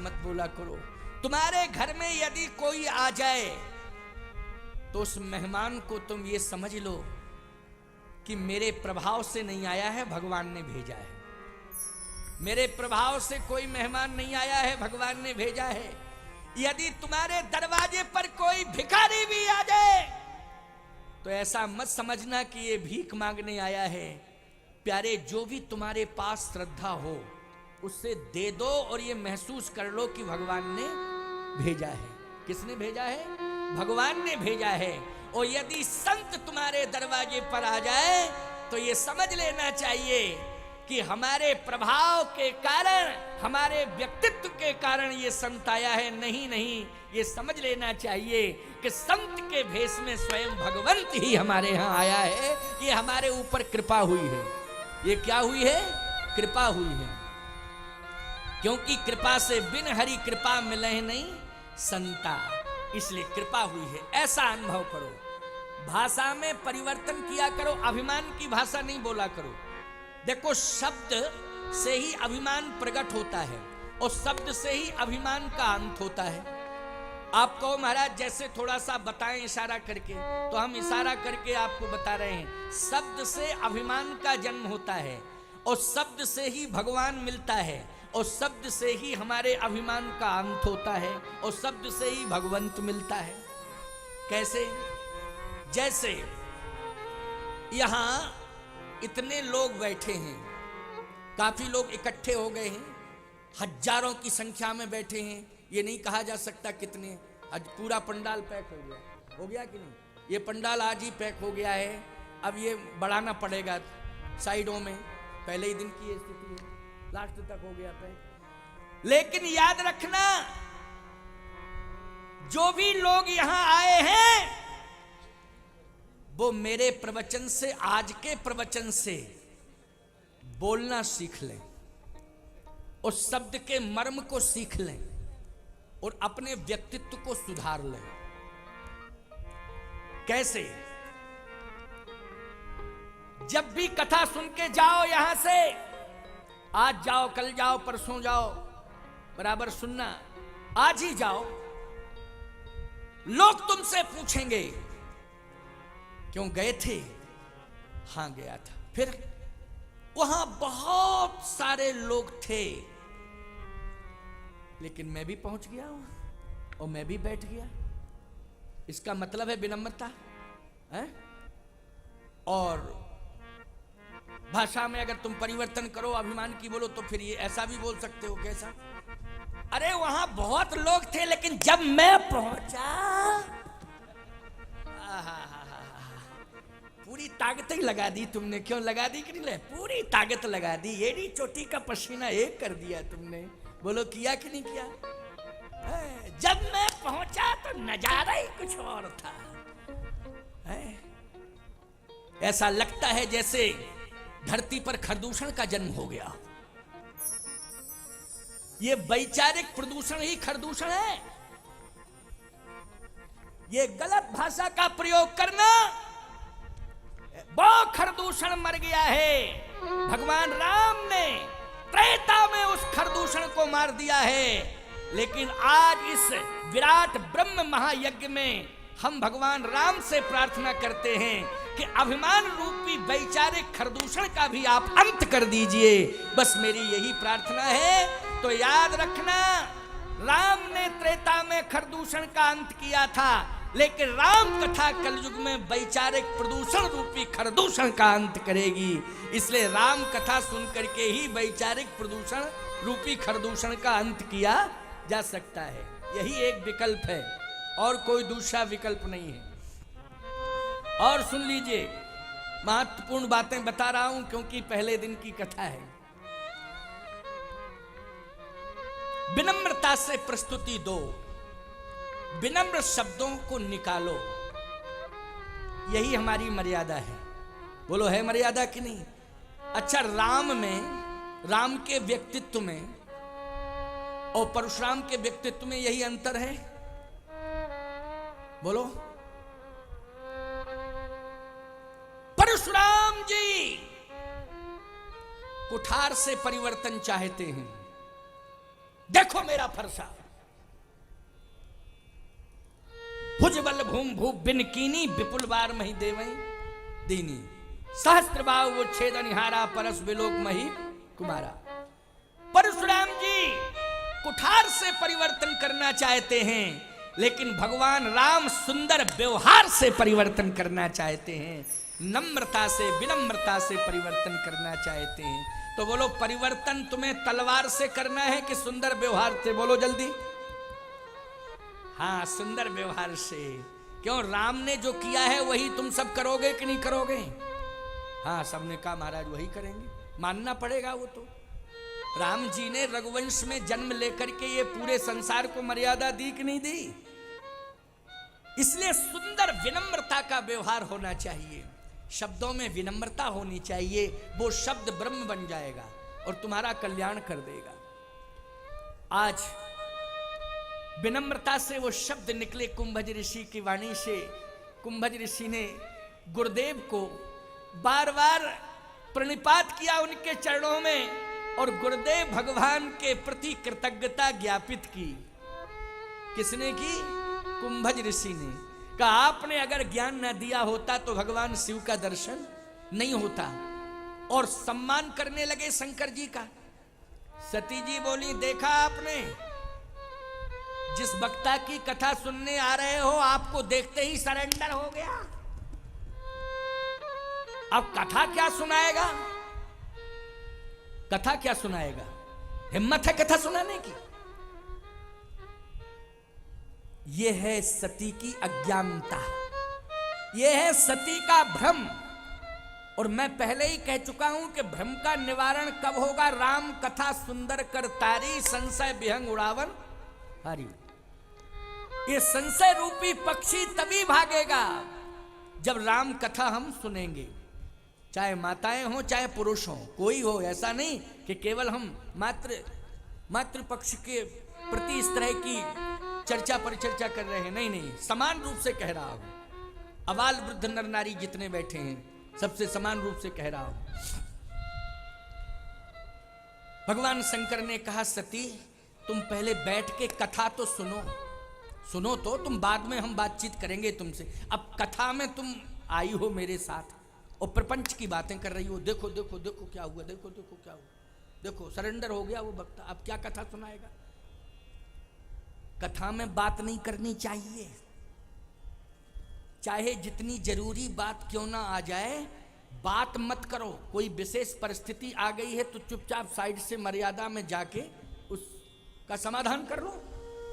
मत बोला करो। तुम्हारे घर में यदि कोई आ जाए तो उस मेहमान को तुम ये समझ लो कि मेरे प्रभाव से नहीं आया है, भगवान ने भेजा है। मेरे प्रभाव से कोई मेहमान नहीं आया है, भगवान ने भेजा है। यदि तुम्हारे दरवाजे पर कोई भिखारी भी आ जाए तो ऐसा मत समझना कि ये भीख मांगने आया है। प्यारे, जो भी तुम्हारे पास श्रद्धा हो उससे दे दो और ये महसूस कर लो कि भगवान ने भेजा है। किसने भेजा है? भगवान ने भेजा है। और यदि संत तुम्हारे दरवाजे पर आ जाए तो ये समझ लेना चाहिए कि हमारे प्रभाव के कारण, हमारे व्यक्तित्व के कारण ये संत आया है। नहीं नहीं, ये समझ लेना चाहिए कि संत के भेष में स्वयं भगवंत ही हमारे यहाँ आया है। ये हमारे ऊपर कृपा हुई है। ये क्या हुई है? कृपा हुई है। क्योंकि कृपा से बिन हरि कृपा मिले नहीं संता, इसलिए कृपा हुई है। ऐसा अनुभव करो। भाषा में परिवर्तन किया करो, अभिमान की भाषा नहीं बोला करो। देखो, शब्द से ही अभिमान प्रकट होता है और शब्द से ही अभिमान का अंत होता है। आप कहो महाराज जैसे थोड़ा सा बताएं इशारा करके, तो हम इशारा करके आपको बता रहे हैं। शब्द से अभिमान का जन्म होता है और शब्द से ही भगवान मिलता है और शब्द से ही हमारे अभिमान का अंत होता है और शब्द से ही भगवंत मिलता है। कैसे? जैसे यहां इतने लोग बैठे हैं, काफी लोग इकट्ठे हो गए हैं, हजारों की संख्या में बैठे हैं। ये नहीं कहा जा सकता कितने, आज पूरा पंडाल पैक हो गया कि नहीं? ये पंडाल आज ही पैक हो गया है। अब ये बढ़ाना पड़ेगा साइडों में। पहले ही दिन की ये स्थिति है, लास्ट तक हो गया पैक। लेकिन याद रखना, जो भी लोग यहां आए हैं वो मेरे प्रवचन से, आज के प्रवचन से बोलना सीख लें, उस शब्द के मर्म को सीख लें और अपने व्यक्तित्व को सुधार लें। कैसे? जब भी कथा सुन के जाओ यहां से, आज जाओ, कल जाओ, परसों जाओ, बराबर सुनना। आज ही जाओ, लोग तुमसे पूछेंगे क्यों गए थे? हां गया था। फिर वहां बहुत सारे लोग थे लेकिन मैं भी पहुंच गया हूं और मैं भी बैठ गया। इसका मतलब है विनम्रता है। और भाषा में अगर तुम परिवर्तन करो, अभिमान की बोलो, तो फिर ये ऐसा भी बोल सकते हो। कैसा? अरे वहां बहुत लोग थे लेकिन जब मैं पहुंचा, पूरी ताकत ही लगा दी तुमने। क्यों लगा दी कि नहीं? पूरी ताकत लगा दी। एड़ी चोटी का पसीना एक कर दिया तुमने। बोलो किया कि नहीं किया? जब मैं पहुंचा तो नजारा ही कुछ और था। ऐसा लगता है जैसे धरती पर खरदूषण का जन्म हो गया। ये वैचारिक प्रदूषण ही खरदूषण है। ये गलत भाषा का प्रयोग करना, वो खरदूषण मर गया है। भगवान राम ने त्रेता में उस खरदूषण को मार दिया है। लेकिन आज इस विराट ब्रह्म महायज्ञ में हम भगवान राम से प्रार्थना करते हैं कि अभिमान रूपी वैचारिक खरदूषण का भी आप अंत कर दीजिए। बस मेरी यही प्रार्थना है। तो याद रखना, राम ने त्रेता में खरदूषण का अंत किया था, लेकिन राम कथा कलयुग में वैचारिक प्रदूषण रूपी खरदूषण का अंत करेगी। इसलिए राम कथा सुन करके ही वैचारिक प्रदूषण रूपी खरदूषण का अंत किया जा सकता है। यही एक विकल्प है और कोई दूसरा विकल्प नहीं है। और सुन लीजिए, महत्वपूर्ण बातें बता रहा हूं क्योंकि पहले दिन की कथा है। विनम्रता से प्रस्तुति दो, विनम्र शब्दों को निकालो। यही हमारी मर्यादा है। बोलो है मर्यादा कि नहीं? अच्छा, राम में, राम के व्यक्तित्व में और परशुराम के व्यक्तित्व में यही अंतर है। बोलो। परशुराम जी कुठार से परिवर्तन चाहते हैं, देखो मेरा फरसा। भुजबल भूम भूप बिन कीनी, विपुल बार मही देवई दीनी। सहस्त्र बाहु वो छेदनिहारा, परस विलोक मही कुमारा। परशुराम जी कुठार से परिवर्तन करना चाहते हैं, लेकिन भगवान राम सुंदर व्यवहार से परिवर्तन करना चाहते हैं, नम्रता से विनम्रता से परिवर्तन करना चाहते हैं। तो बोलो, परिवर्तन तुम्हें तलवार से करना है कि सुंदर व्यवहार से? बोलो जल्दी। हाँ, सुंदर व्यवहार से। क्यों? राम ने जो किया है वही तुम सब करोगे कि नहीं करोगे? हाँ, सबने कहा महाराज वही करेंगे, मानना पड़ेगा वो तो। राम जी ने रघुवंश में जन्म लेकर के ये पूरे संसार को मर्यादा दी कि नहीं दी? इसलिए सुंदर विनम्रता का व्यवहार होना चाहिए, शब्दों में विनम्रता होनी चाहिए। वो शब्द ब्रह्म बन जाएगा और तुम्हारा कल्याण कर देगा। आज विनम्रता से वो शब्द निकले कुंभज ऋषि की वाणी से। कुंभज ऋषि ने गुरुदेव को बार बार प्रणिपात किया उनके चरणों में, और गुरुदेव भगवान के प्रति कृतज्ञता ज्ञापित की। किसने की? कुंभज ऋषि ने। कहा, आपने अगर ज्ञान न दिया होता तो भगवान शिव का दर्शन नहीं होता। और सम्मान करने लगे शंकर जी का। सती जी बोली, देखा आपने, जिस वक्ता की कथा सुनने आ रहे हो आपको देखते ही सरेंडर हो गया। अब कथा क्या सुनाएगा? कथा क्या सुनाएगा? हिम्मत है कथा सुनाने की? यह है सती की अज्ञानता, यह है सती का भ्रम। और मैं पहले ही कह चुका हूं कि भ्रम का निवारण कब होगा? राम कथा सुंदर कर तारी, संशय विहंग उड़ावन हरी। ये संशय रूपी पक्षी तभी भागेगा जब राम कथा हम सुनेंगे। चाहे माताएं हो चाहे पुरुष हो, कोई हो, ऐसा नहीं कि केवल हम मातृ पक्ष के प्रति इस तरह की चर्चा परिचर्चा कर रहे हैं। नहीं नहीं, समान रूप से कह रहा हूं। अबाल वृद्ध नर नारी जितने बैठे हैं सबसे समान रूप से कह रहा हूं। भगवान शंकर ने कहा, सती तुम पहले बैठ के कथा तो सुनो तो, तुम बाद में हम बातचीत करेंगे तुमसे। अब कथा में तुम आई हो मेरे साथ और प्रपंच की बातें कर रही हो। देखो देखो देखो क्या हुआ, देखो देखो क्या हुआ, देखो सरेंडर हो गया वो वक्ता। अब क्या कथा सुनाएगा? कथा में बात नहीं करनी चाहिए, चाहे जितनी जरूरी बात क्यों ना आ जाए, बात मत करो। कोई विशेष परिस्थिति आ गई है तो चुपचाप साइड से मर्यादा में जाके उसका समाधान कर लो।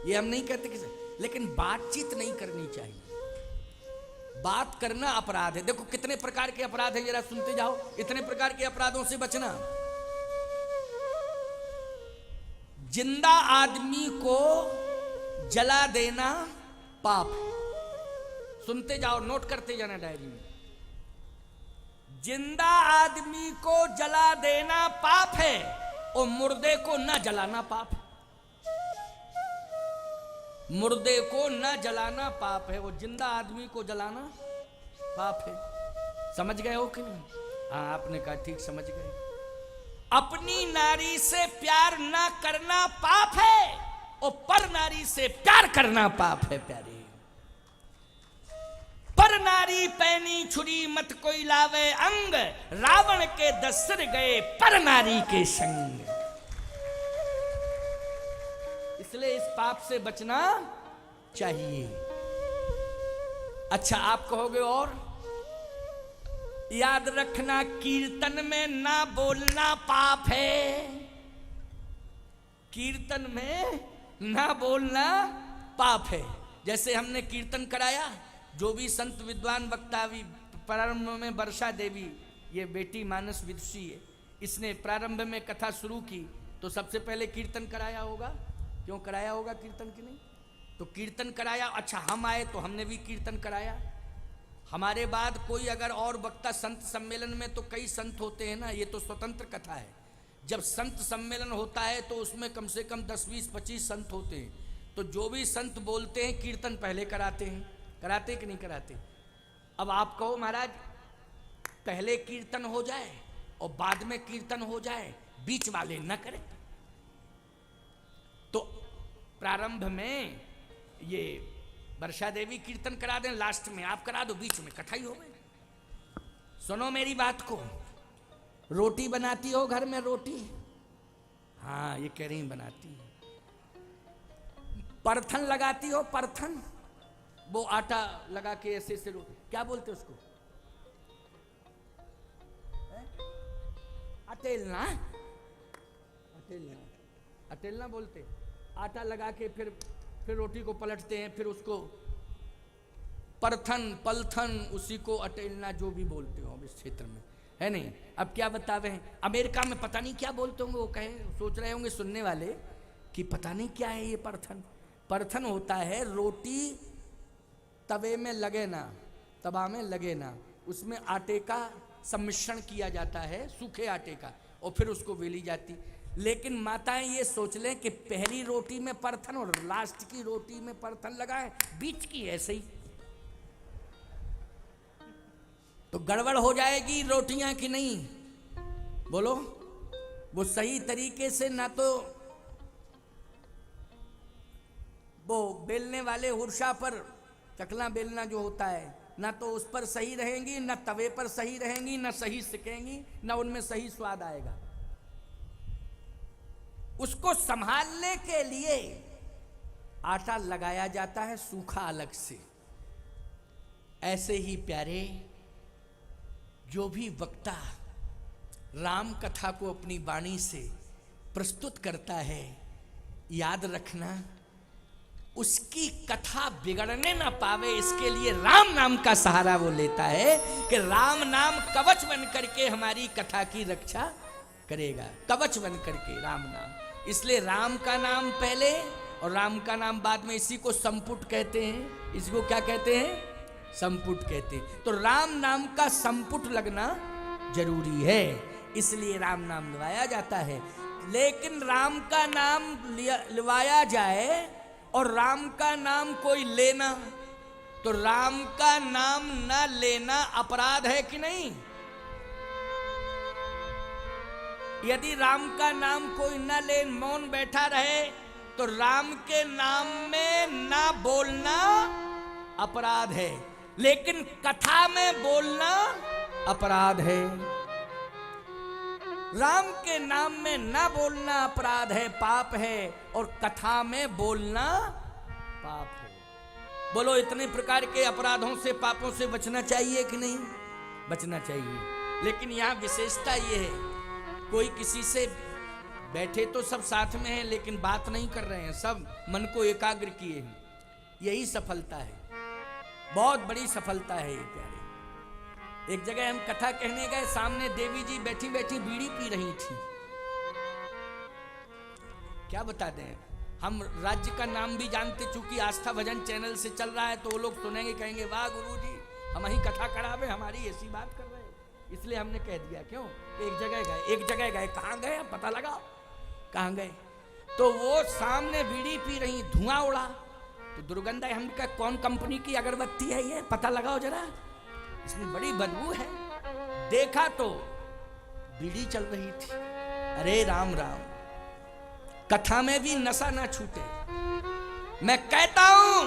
ये हम नहीं कहते किसी, लेकिन बातचीत नहीं करनी चाहिए। बात करना अपराध है। देखो कितने प्रकार के अपराध है, जरा सुनते जाओ। इतने प्रकार के अपराधों से बचना। जिंदा आदमी को जला देना पाप है। सुनते जाओ, नोट करते जाना डायरी में। जिंदा आदमी को जला देना पाप है और मुर्दे को न जलाना पाप है। मुर्दे को न जलाना पाप है और जिंदा आदमी को जलाना पाप है। समझ गए हो कि नहीं? हाँ, आपने कहा ठीक समझ गए। अपनी नारी से प्यार न करना पाप है और पर नारी से प्यार करना पाप है। प्यारे, पर नारी पैनी छुरी मत कोई लावे अंग, रावण के 10 सिर गए पर नारी के संग। इसलिए इस पाप से बचना चाहिए। अच्छा, आप कहोगे और याद रखना, कीर्तन में ना बोलना पाप है। कीर्तन में ना बोलना पाप है। जैसे हमने कीर्तन कराया, जो भी संत विद्वान वक्ता, प्रारंभ में वर्षा देवी, ये बेटी मानस विदुषी है, इसने प्रारंभ में कथा शुरू की तो सबसे पहले कीर्तन कराया होगा। क्यों कराया होगा कीर्तन की? नहीं तो कीर्तन कराया। अच्छा, हम आए तो हमने भी कीर्तन कराया। हमारे बाद कोई अगर और वक्ता, संत सम्मेलन में तो कई संत होते हैं ना, ये तो स्वतंत्र कथा है। जब संत सम्मेलन होता है तो उसमें कम से कम 10, 20, 25 संत होते हैं। तो जो भी संत बोलते हैं कीर्तन पहले कराते हैं। कराते कि नहीं कराते? अब आप कहो महाराज पहले कीर्तन हो जाए और बाद में कीर्तन हो जाए, बीच वाले न करें। तो प्रारंभ में ये वर्षा देवी कीर्तन करा दें, लास्ट में आप करा दो, बीच में कथा ही हो गई। सुनो मेरी बात को, रोटी बनाती हो घर में रोटी? हाँ ये कह रही बनाती है। परथन लगाती हो? परथन, वो आटा लगा के ऐसे ऐसे क्या बोलते उसको? अटेलना, अटेलना, अटेलना बोलते। आटा लगा के फिर रोटी को पलटते हैं, फिर उसको परथन पलथन, उसी को अटेलना जो भी बोलते हो इस क्षेत्र में, है नहीं। अब क्या बतावे हैं, अमेरिका में पता नहीं क्या बोलते होंगे, वो कहे सोच रहे होंगे सुनने वाले कि पता नहीं क्या है ये परथन। परथन होता है रोटी तवे में लगे ना, तवा में लगे ना, उसमें आटे का सम्मिश्रण किया जाता है, सूखे आटे का, और फिर उसको बेली जाती। लेकिन माताएं ये सोच लें कि पहली रोटी में परथन और लास्ट की रोटी में परथन लगाए, बीच की ऐसे ही, तो गड़बड़ हो जाएगी रोटियां कि नहीं? बोलो, वो सही तरीके से ना तो वो बेलने वाले हुर्षा पर, चकला बेलना जो होता है, ना तो उस पर सही रहेंगी, ना तवे पर सही रहेंगी, ना सही सिकेंगी, ना उनमें सही स्वाद आएगा। उसको संभालने के लिए आटा लगाया जाता है सूखा अलग से। ऐसे ही प्यारे, जो भी वक्ता राम कथा को अपनी वाणी से प्रस्तुत करता है, याद रखना उसकी कथा बिगड़ने ना पावे, इसके लिए राम नाम का सहारा वो लेता है कि राम नाम कवच बन करके हमारी कथा की रक्षा करेगा, कवच बन करके राम नाम। इसलिए राम का नाम पहले और राम का नाम बाद में, इसी को संपुट कहते हैं। इसको क्या कहते हैं? संपुट कहते हैं। तो राम नाम का संपुट लगना जरूरी है, इसलिए राम नाम लिवाया जाता है। लेकिन राम का नाम लिवाया जाए और राम का नाम कोई लेना, तो राम का नाम न लेना अपराध है कि नहीं? यदि राम का नाम कोई न ले, मौन बैठा रहे, तो राम के नाम में ना बोलना अपराध है, लेकिन कथा में बोलना अपराध है। राम के नाम में ना बोलना अपराध है, पाप है, और कथा में बोलना पाप है। बोलो, इतने प्रकार के अपराधों से, पापों से बचना चाहिए कि नहीं? बचना चाहिए। लेकिन यहाँ विशेषता ये है, कोई किसी से बैठे तो सब साथ में हैं, लेकिन बात नहीं कर रहे हैं, सब मन को एकाग्र किए हैं। यही सफलता है, बहुत बड़ी सफलता है ये प्यारे। एक जगह हम कथा कहने गए, सामने देवी जी बैठी बैठी बीड़ी पी रही थी। क्या बता दें, हम राज्य का नाम भी जानते, चूंकि आस्था भजन चैनल से चल रहा है, तो वो लोग सुनेंगे, कहेंगे वाह गुरुजी, हम ही कथा करावे, हमारी ऐसी बात कर रहे हैं। इसलिए हमने कह दिया, क्यों? एक जगह गए, कहाँ गए पता लगा, कहाँ गए? तो वो सामने बीड़ी पी रही, धुआं उड़ा, तो दुर्गंध है। हमने कहा कौन कंपनी की अगरबत्ती है ये, पता लगाओ जरा, इसमें बड़ी बदबू है। देखा तो बीड़ी चल रही थी। अरे राम राम, कथा में भी नशा ना छूटे। मैं कहता हूं,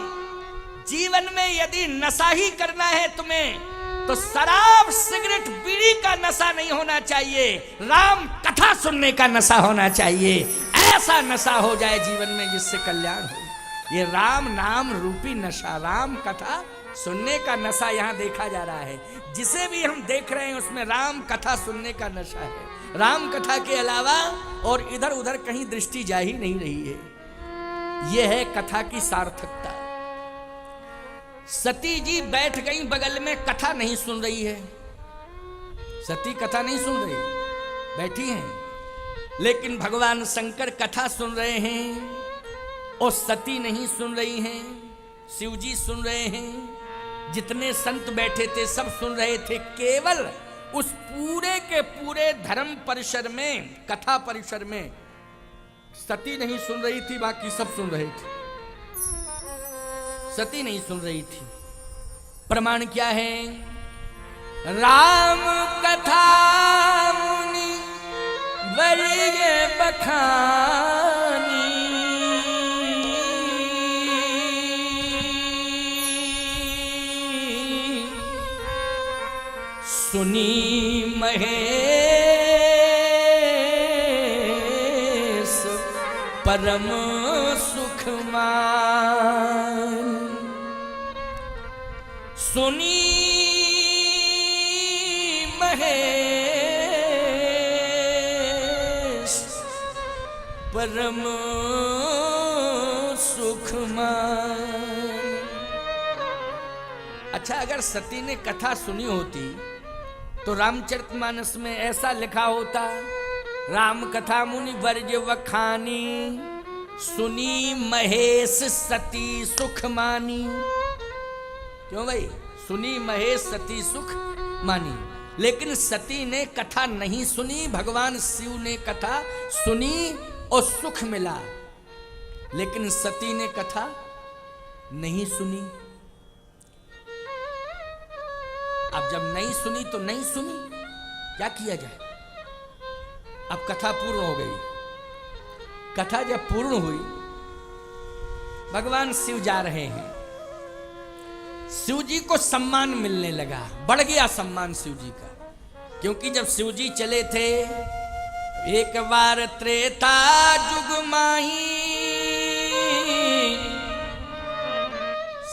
जीवन में यदि नशा ही करना है तुम्हें, तो शराब सिगरेट बीड़ी का नशा नहीं होना चाहिए, राम कथा सुनने का नशा होना चाहिए। ऐसा नशा हो जाए जीवन में जिससे कल्याण हो। ये राम नाम रूपी नशा, राम कथा सुनने का नशा यहाँ देखा जा रहा है। जिसे भी हम देख रहे हैं उसमें राम कथा सुनने का नशा है। राम कथा के अलावा और इधर उधर कहीं दृष्टि जा ही नहीं रही है। यह है कथा की सार्थकता। सती जी बैठ गई बगल में, कथा नहीं सुन रही है। सती कथा नहीं सुन रही, बैठी हैं, लेकिन भगवान शंकर कथा सुन रहे हैं और सती नहीं सुन रही हैं। शिव जी सुन रहे हैं, जितने संत बैठे थे सब सुन रहे थे। केवल उस पूरे के पूरे धर्म परिसर में, कथा परिसर में सती नहीं सुन रही थी, बाकी सब सुन रहे थे। सती नहीं सुन रही थी। प्रमाण क्या है? राम कथा मुनि वरिय बखानी, सुनी महेश परम सुख मान, सुनी महेश परम सुख मान। अच्छा, अगर सती ने कथा सुनी होती तो रामचरितमानस में ऐसा लिखा होता, राम कथा मुनि वर्ज वखानी, सुनी महेश सती सुख मानी। क्यों भाई? सुनी महेश सती सुख मानी। लेकिन सती ने कथा नहीं सुनी, भगवान शिव ने कथा सुनी और सुख मिला। लेकिन सती ने कथा नहीं सुनी। अब जब नहीं सुनी तो नहीं सुनी, क्या किया जाए? अब कथा पूर्ण हो गई। कथा जब पूर्ण हुई, भगवान शिव जा रहे हैं। शिव जी को सम्मान मिलने लगा, बढ़ गया सम्मान शिव जी का। क्योंकि जब शिव जी चले थे, एक बार त्रेता जुग माही,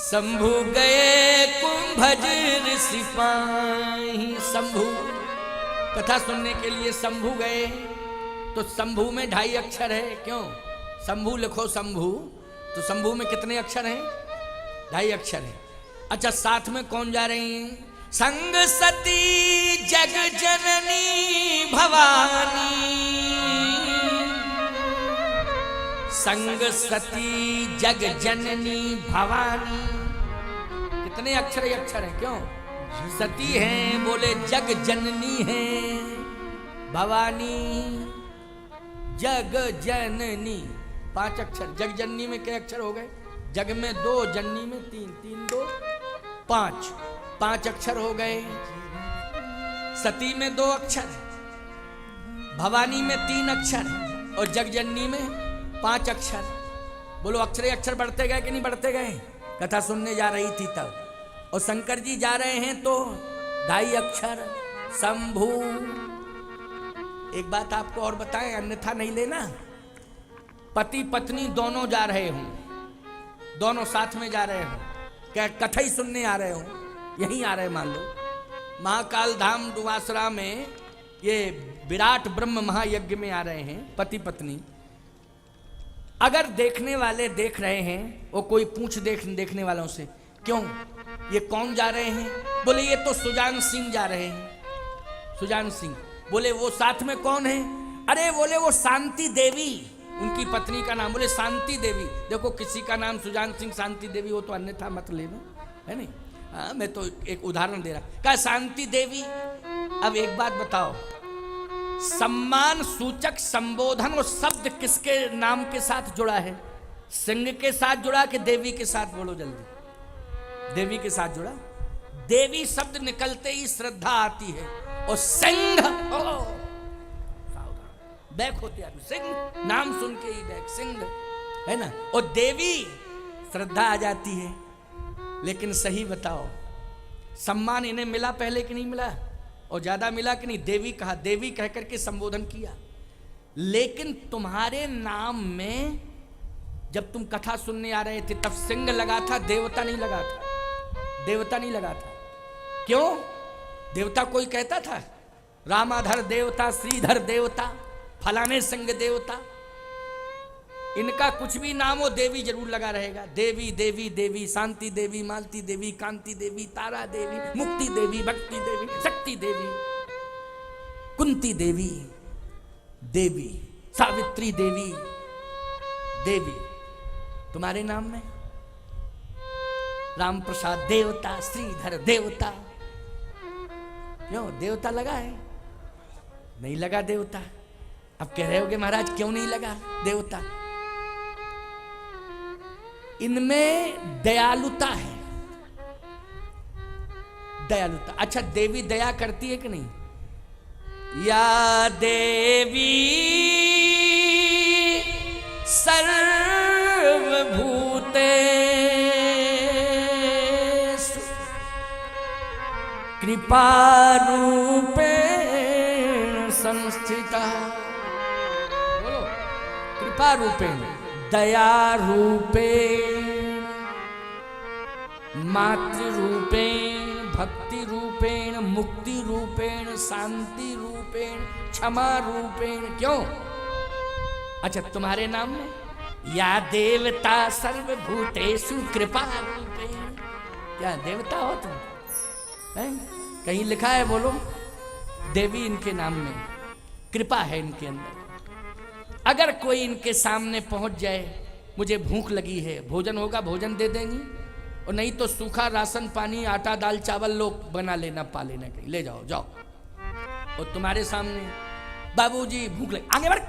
शंभु गए कुंभज सिपाही। शंभु कथा सुनने के लिए शंभु गए, तो शंभु में 2.5 अक्षर है। क्यों? शंभु लिखो शंभु, तो शंभु में कितने अक्षर हैं? 2.5 अक्षर है। अच्छा, साथ में कौन जा रही हैं? संग सती जग जननी भवानी, संग सती जग जननी भवानी। कितने अक्षर ही अक्षर है? क्यों? सती हैं, बोले जग जननी है, भवानी जग जननी। 5 अक्षर। जग जननी में क्या अक्षर हो गए? जग में 2, जननी में 3, 3 2 5, 5 अक्षर हो गए। सती में 2 अक्षर, भवानी में 3 अक्षर और जगजननी में 5 अक्षर। बोलो अक्षर अक्षर बढ़ते गए कि नहीं बढ़ते गए? कथा सुनने जा रही थी तब, और शंकर जी जा रहे हैं तो 2.5 अक्षर शंभु। एक बात आपको और बताएं, अन्यथा नहीं लेना। पति पत्नी दोनों जा रहे हों, दोनों साथ में जा रहे हों, क्या कथा ही सुनने आ रहे हो, यहीं आ रहे मान लो, महाकाल धाम डुवासरा में ये विराट ब्रह्म महायज्ञ में आ रहे हैं पति पत्नी। अगर देखने वाले देख रहे हैं, वो कोई पूछ देखने वालों से, क्यों ये कौन जा रहे हैं? बोले ये तो सुजान सिंह जा रहे हैं। सुजान सिंह। बोले वो साथ में कौन है? अरे बोले वो शांति देवी, उनकी पत्नी का नाम। बोले शांति देवी। देखो किसी का नाम सुजान सिंह शांति देवी हो तो अन्यथा मत लेना, है नहीं? हाँ, मैं तो एक उदाहरण दे रहा। क्या शांति देवी? अब एक बात बताओ, सम्मान सूचक संबोधन और शब्द किसके नाम के साथ जुड़ा है? सिंह के साथ जुड़ा कि देवी के साथ? बोलो जल्दी। देवी के साथ जुड़ा। देवी शब्द निकलते ही श्रद्धा आती है, और सिंह बैक होते आदमी। सिंह नाम सुन के ही बैक, सिंह, है ना? और देवी श्रद्धा आ जाती है। लेकिन सही बताओ, सम्मान इन्हें मिला पहले कि नहीं मिला? और ज्यादा मिला कि नहीं? देवी कहा, देवी कह करके संबोधन किया। लेकिन तुम्हारे नाम में जब तुम कथा सुनने आ रहे थे तब सिंह लगा था, देवता नहीं लगा था। देवता नहीं लगा था। क्यों? देवता कोई कहता था? रामाधर देवता, श्रीधर देवता, फलाने संग देवता। इनका कुछ भी नाम हो, देवी जरूर लगा रहेगा। देवी देवी देवी, शांति देवी, मालती देवी, कांति देवी, तारा देवी, मुक्ति देवी, भक्ति देवी, शक्ति देवी, कुंती देवी, देवी, सावित्री देवी, देवी तुम्हारे नाम में। राम प्रसाद देवता, श्रीधर देवता। क्यों? देवता लगा है? नहीं लगा देवता। अब कह रहे होगे महाराज क्यों नहीं लगा देवता? इनमें दयालुता है, दयालुता। अच्छा, देवी दया करती है कि नहीं? या देवी सर्वभूतेषु कृपा रूपेण संस्थिता, बोलो कृपा रूपेण, दया रूपेण, मातृ रूपेण, भक्ति रूपेण, मुक्ति रूपेण, शांति रूपेण, क्षमा रूपेण। क्यों? अच्छा तुम्हारे नाम में या देवता सर्वभूतेषु कृपा रूपेण, क्या देवता हो तुम? कहीं लिखा है? बोलो। देवी इनके नाम में, कृपा है इनके अंदर। अगर कोई इनके सामने पहुंच जाए, मुझे भूख लगी है, भोजन होगा, भोजन दे देंगी, और नहीं तो सूखा राशन पानी, आटा दाल चावल लोग बना लेना, पा लेना, कहीं ले जाओ जाओ। और तुम्हारे सामने बाबूजी भूख लगी, आगे बढ़,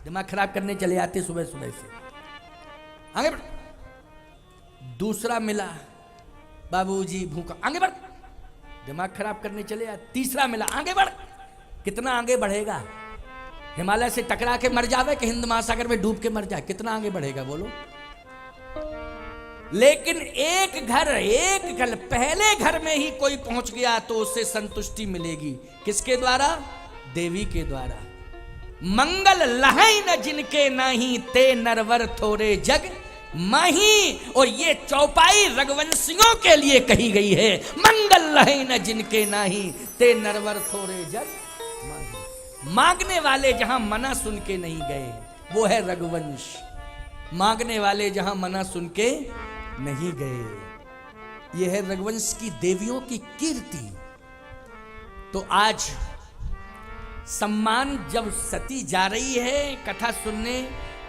दिमाग खराब करने चले आते सुबह सुबह से, आगे बढ़। दूसरा मिला, बाबूजी भूखा, आगे बढ़, दिमाग खराब करने चले आते। तीसरा मिला, आगे बढ़, कितना आगे बढ़ेगा? हिमालय से टकरा के मर जावे कि हिंद महासागर में डूब के मर जाए, कितना आगे बढ़ेगा बोलो? लेकिन एक घर पहले घर में ही कोई पहुंच गया तो उससे संतुष्टि मिलेगी। किसके द्वारा? देवी के द्वारा। मंगल लहै न जिनके नाही, ते नरवर थोरे जग माही। और ये चौपाई रघुवंशियों के लिए कही गई है। मंगल लहै न जिनके नाही, ते नरवर थोरे जग माही। मांगने वाले जहां मना सुन के नहीं गए, वो है रघुवंश। मांगने वाले जहां मना सुन के नहीं गए, यह है रघुवंश की देवियों की कीर्ति। तो आज सम्मान जब सती जा रही है कथा सुनने,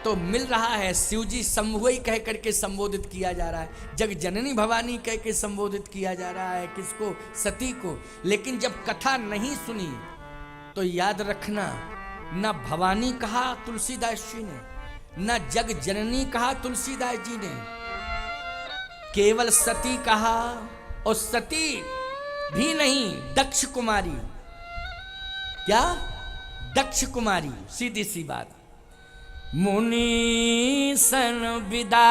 तो मिल रहा है। शिवजी शंभुई कह करके संबोधित किया जा रहा है, जग जननी भवानी कह के संबोधित किया जा रहा है। किसको? सती को। लेकिन जब कथा नहीं सुनी तो याद रखना, न भवानी कहा तुलसीदास जी ने, न जग जननी कहा तुलसीदास जी ने, केवल सती कहा। और सती भी नहीं, दक्ष कुमारी। क्या? दक्ष कुमारी। सीधी सी बात। मुनि सन विदा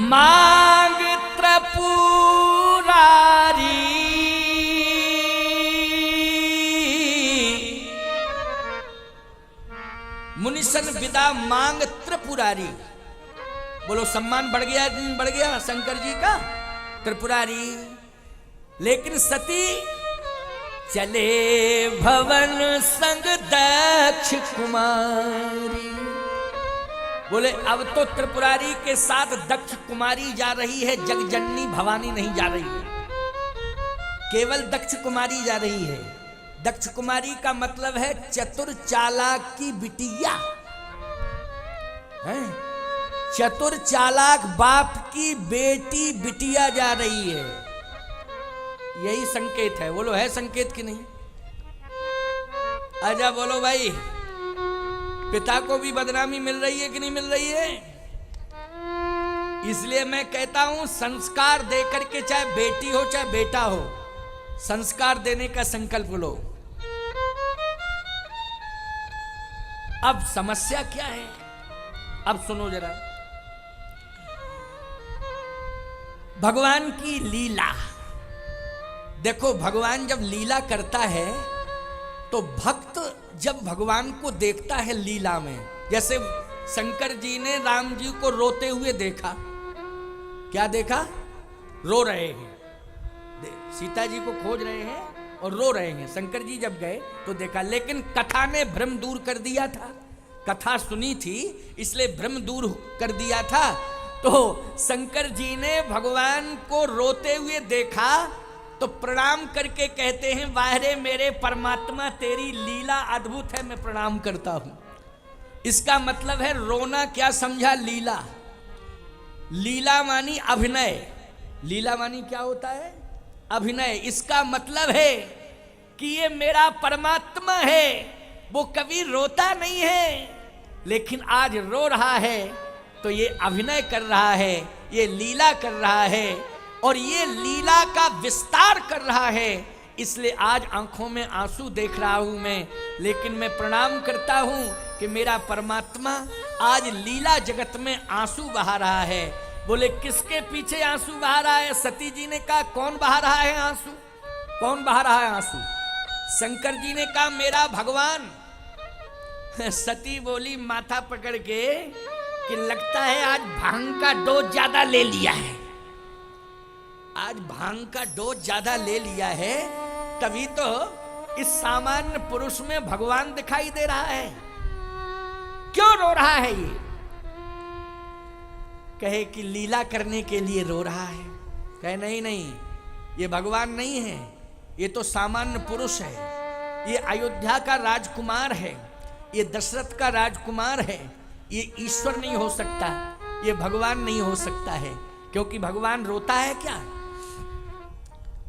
मांग त्रिपुरारी, मुनिसन विदा मांग त्रिपुरारी। बोलो सम्मान बढ़ गया शंकर जी का, त्रिपुरारी। लेकिन सती चले भवन संग दक्ष कुमारी। बोले अब तो त्रिपुरारी के साथ दक्ष कुमारी जा रही है, जगजननी भवानी नहीं जा रही है, केवल दक्ष कुमारी जा रही है। दक्ष कुमारी का मतलब है चतुर चालाक की बिटिया है। चतुर चालाक बाप की बेटी बिटिया जा रही है, यही संकेत है। बोलो है संकेत कि नहीं? आजा बोलो भाई, पिता को भी बदनामी मिल रही है कि नहीं मिल रही है? इसलिए मैं कहता हूं संस्कार देकर के, चाहे बेटी हो चाहे बेटा हो, संस्कार देने का संकल्प लो। अब समस्या क्या है? अब सुनो जरा, भगवान की लीला देखो। भगवान जब लीला करता है तो भक्त जब भगवान को देखता है लीला में, जैसे शंकर जी ने राम जी को रोते हुए देखा। क्या देखा? रो रहे हैं, सीता जी को खोज रहे हैं और रो रहे हैं। शंकर जी जब गए तो देखा, लेकिन कथा ने भ्रम दूर कर दिया था। कथा सुनी थी इसलिए भ्रम दूर कर दिया था। तो शंकर जी ने भगवान को रोते हुए देखा तो प्रणाम करके कहते हैं, वाहरे मेरे परमात्मा, तेरी लीला अद्भुत है, मैं प्रणाम करता हूं। इसका मतलब है रोना क्या समझा? लीला। लीला मानी अभिनय। लीला मानी क्या होता है? अभिनय। इसका मतलब है कि ये मेरा परमात्मा है, वो कभी रोता नहीं है, लेकिन आज रो रहा है तो ये अभिनय कर रहा है, ये लीला कर रहा है और ये लीला का विस्तार कर रहा है। इसलिए आज आंखों में आंसू देख रहा हूं मैं, लेकिन मैं प्रणाम करता हूं कि मेरा परमात्मा आज लीला जगत में आंसू बहा रहा है। बोले किसके पीछे आंसू बहा रहा है? सती जी ने कहा कौन बहा रहा है आंसू? कौन बहा रहा है आंसू? शंकर जी ने कहा मेरा भगवान। सती बोली माथा पकड़ के कि लगता है आज भांग का डोज ज्यादा ले लिया है, आज भांग का डोज ज्यादा ले लिया है, तभी तो इस सामान्य पुरुष में भगवान दिखाई दे रहा है। क्यों रो रहा है ये? कहे कि लीला करने के लिए रो रहा है। कहे नहीं नहीं, ये भगवान नहीं है, ये तो सामान्य पुरुष है, ये अयोध्या का राजकुमार है, ये दशरथ का राजकुमार है, ये ईश्वर नहीं हो सकता, ये भगवान नहीं हो सकता है। क्योंकि भगवान रोता है क्या?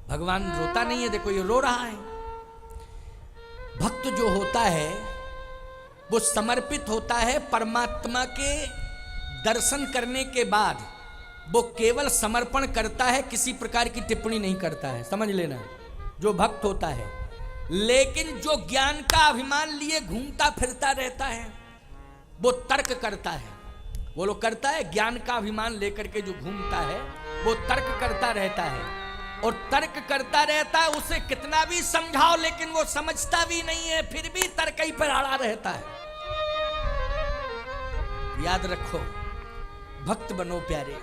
भगवान रोता नहीं है, देखो ये रो रहा है। भक्त जो होता है वो समर्पित होता है परमात्मा के दर्शन करने के बाद, वो केवल समर्पण करता है, किसी प्रकार की टिप्पणी नहीं करता है, समझ लेना, जो भक्त होता है। लेकिन जो ज्ञान का अभिमान लिए घूमता फिरता रहता है, वो तर्क करता है। वो लोग करता है, ज्ञान का अभिमान लेकर के जो घूमता है वो तर्क करता रहता है, और तर्क करता रहता है, उसे कितना भी समझाओ लेकिन वो समझता भी नहीं है, फिर भी तर्क ही पर अड़ा रहता है। याद रखो, भक्त बनो प्यारे,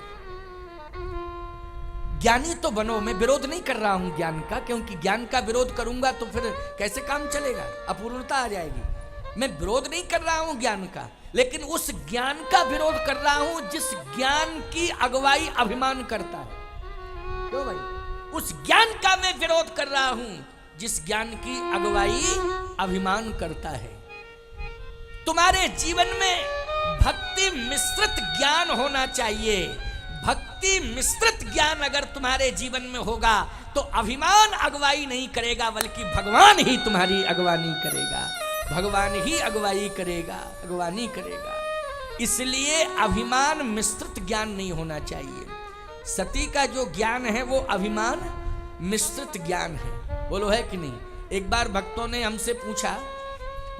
ज्ञानी तो बनो। मैं विरोध नहीं कर रहा हूं ज्ञान का, क्योंकि ज्ञान का विरोध करूंगा तो फिर कैसे काम चलेगा, अपूर्णता आ जाएगी। मैं विरोध नहीं कर रहा हूं ज्ञान का, लेकिन उस ज्ञान का विरोध कर रहा हूं जिस ज्ञान की अगुवाई अभिमान करता है। क्यों भाई? उस ज्ञान का मैं विरोध कर रहा हूं जिस ज्ञान की अगुवाई अभिमान करता है। तुम्हारे जीवन में भक्ति मिश्रित ज्ञान होना चाहिए। भक्ति मिश्रित ज्ञान अगर तुम्हारे जीवन में होगा तो अभिमान अगुवाई नहीं करेगा, बल्कि भगवान ही तुम्हारी अगवानी करेगा, भगवान ही अगुवाई करेगा, अगवानी करेगा। इसलिए अभिमान मिश्रित ज्ञान नहीं होना चाहिए। सती का जो ज्ञान है वो अभिमान मिश्रित ज्ञान है। बोलो है कि नहीं? एक बार भक्तों ने हमसे पूछा,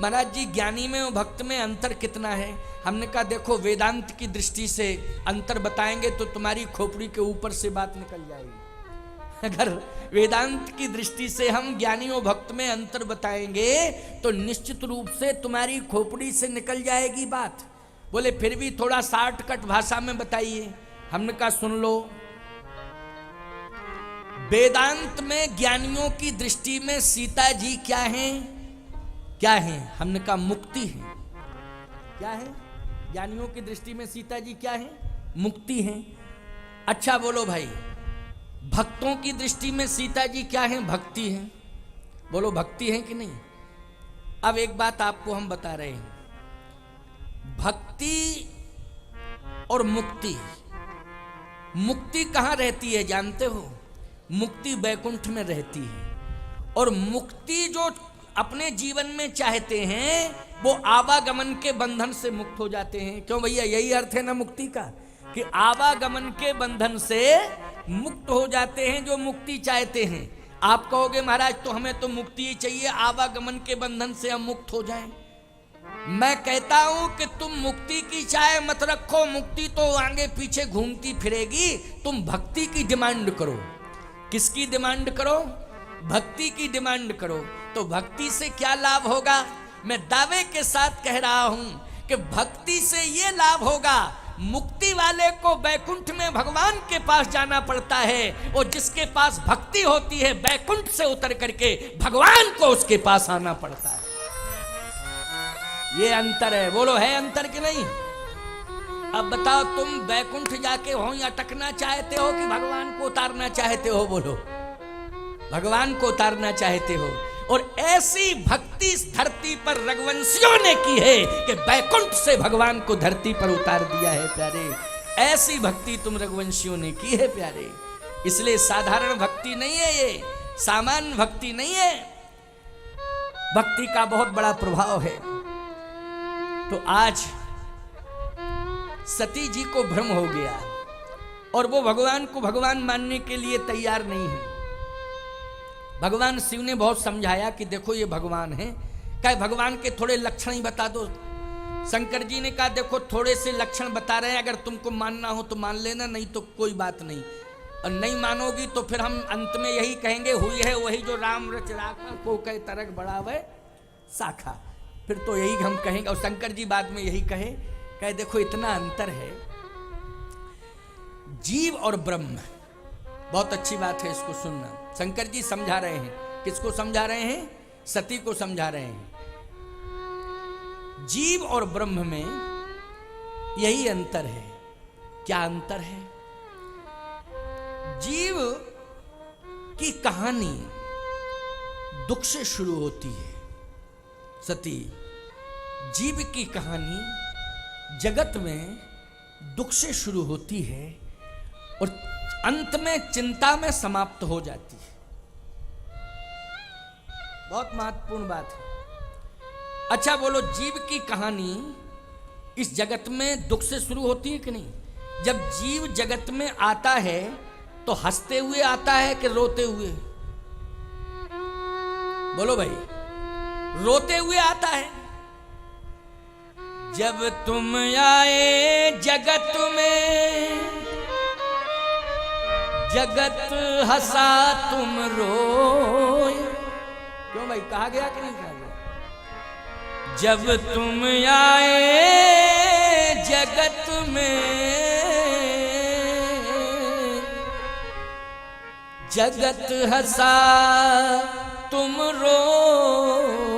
महाराज जी ज्ञानी में और भक्त में अंतर कितना है? हमने कहा देखो, वेदांत की दृष्टि से अंतर बताएंगे तो तुम्हारी खोपड़ी के ऊपर से बात निकल जाएगी। अगर वेदांत की दृष्टि से हम ज्ञानी और भक्त में अंतर बताएंगे तो निश्चित रूप से तुम्हारी खोपड़ी से निकल जाएगी बात। बोले फिर भी थोड़ा शॉर्टकट भाषा में बताइए। हमने कहा सुन लो, वेदांत में ज्ञानियों की दृष्टि में सीता जी क्या हैं? क्या है? हमने कहा मुक्ति है। क्या है? ज्ञानियों की दृष्टि में सीता जी क्या है? मुक्ति है। अच्छा बोलो भाई, भक्तों की दृष्टि में सीता जी क्या है? भक्ति है। बोलो भक्ति है कि नहीं? अब एक बात आपको हम बता रहे हैं, भक्ति और मुक्ति, मुक्ति कहां रहती है जानते हो? मुक्ति बैकुंठ में रहती है। और मुक्ति जो अपने जीवन में चाहते हैं वो आवागमन के बंधन से मुक्त हो जाते हैं। क्यों भैया? यही अर्थ है ना मुक्ति का, कि आवागमन के बंधन से मुक्त हो जाते हैं जो मुक्ति चाहते हैं। आप कहोगे महाराज तो हमें तो मुक्ति ही चाहिए, आवागमन के बंधन से हम मुक्त हो जाएं। मैं कहता हूं कि तुम मुक्ति की चाय मत रखो, मुक्ति तो आगे पीछे घूमती फिरेगी। तुम भक्ति की डिमांड करो। किसकी डिमांड करो? भक्ति की डिमांड करो। तो भक्ति से क्या लाभ होगा? मैं दावे के साथ कह रहा हूं कि भक्ति से ये लाभ होगा, मुक्ति वाले को बैकुंठ में भगवान के पास जाना पड़ता है, और जिसके पास भक्ति होती है बैकुंठ से उतर करके भगवान को उसके पास आना पड़ता है। ये अंतर है। बोलो है अंतर कि नहीं? अब बताओ, तुम बैकुंठ जाके हो या अटकना चाहते हो कि भगवान को उतारना चाहते हो? बोलो, भगवान को उतारना चाहते हो। और ऐसी भक्ति इस धरती पर रघुवंशियों ने की है कि बैकुंठ से भगवान को धरती पर उतार दिया है प्यारे। ऐसी भक्ति तुम रघुवंशियों ने की है प्यारे। इसलिए साधारण भक्ति नहीं है ये, सामान्य भक्ति नहीं है। भक्ति का बहुत बड़ा प्रभाव है। तो आज सती जी को भ्रम हो गया और वो भगवान को भगवान मानने के लिए तैयार नहीं है। भगवान शिव ने बहुत समझाया कि देखो ये भगवान है, क्या भगवान के थोड़े लक्षण ही बता दो। शंकर जी ने कहा देखो थोड़े से लक्षण बता रहे हैं, अगर तुमको मानना हो तो मान लेना, नहीं तो कोई बात नहीं, और नहीं मानोगी तो फिर हम अंत में यही कहेंगे हुई है वही जो राम रच राखा को कहे तरक बढ़ावे शाखा। फिर तो यही हम कहेंगे। और शंकर जी बाद में यही कहे देखो इतना अंतर है जीव और ब्रह्म। बहुत अच्छी बात है, इसको सुनना। शंकर जी समझा रहे हैं, किसको समझा रहे हैं? सती को समझा रहे हैं। जीव और ब्रह्म में यही अंतर है। क्या अंतर है? जीव की कहानी दुख से शुरू होती है। सती, जीव की कहानी जगत में दुख से शुरू होती है और अंत में चिंता में समाप्त हो जाती है। बहुत महत्वपूर्ण बात है। अच्छा बोलो, जीव की कहानी इस जगत में दुख से शुरू होती है कि नहीं? जब जीव जगत में आता है तो हंसते हुए आता है कि रोते हुए? बोलो भाई, रोते हुए आता है। जब तुम आए जगत में, जगत हंसा तुम रोए। क्यों भाई, कहा गया कि नहीं कहा गया? जब तुम आए जगत में, जगत हंसा तुम रोए।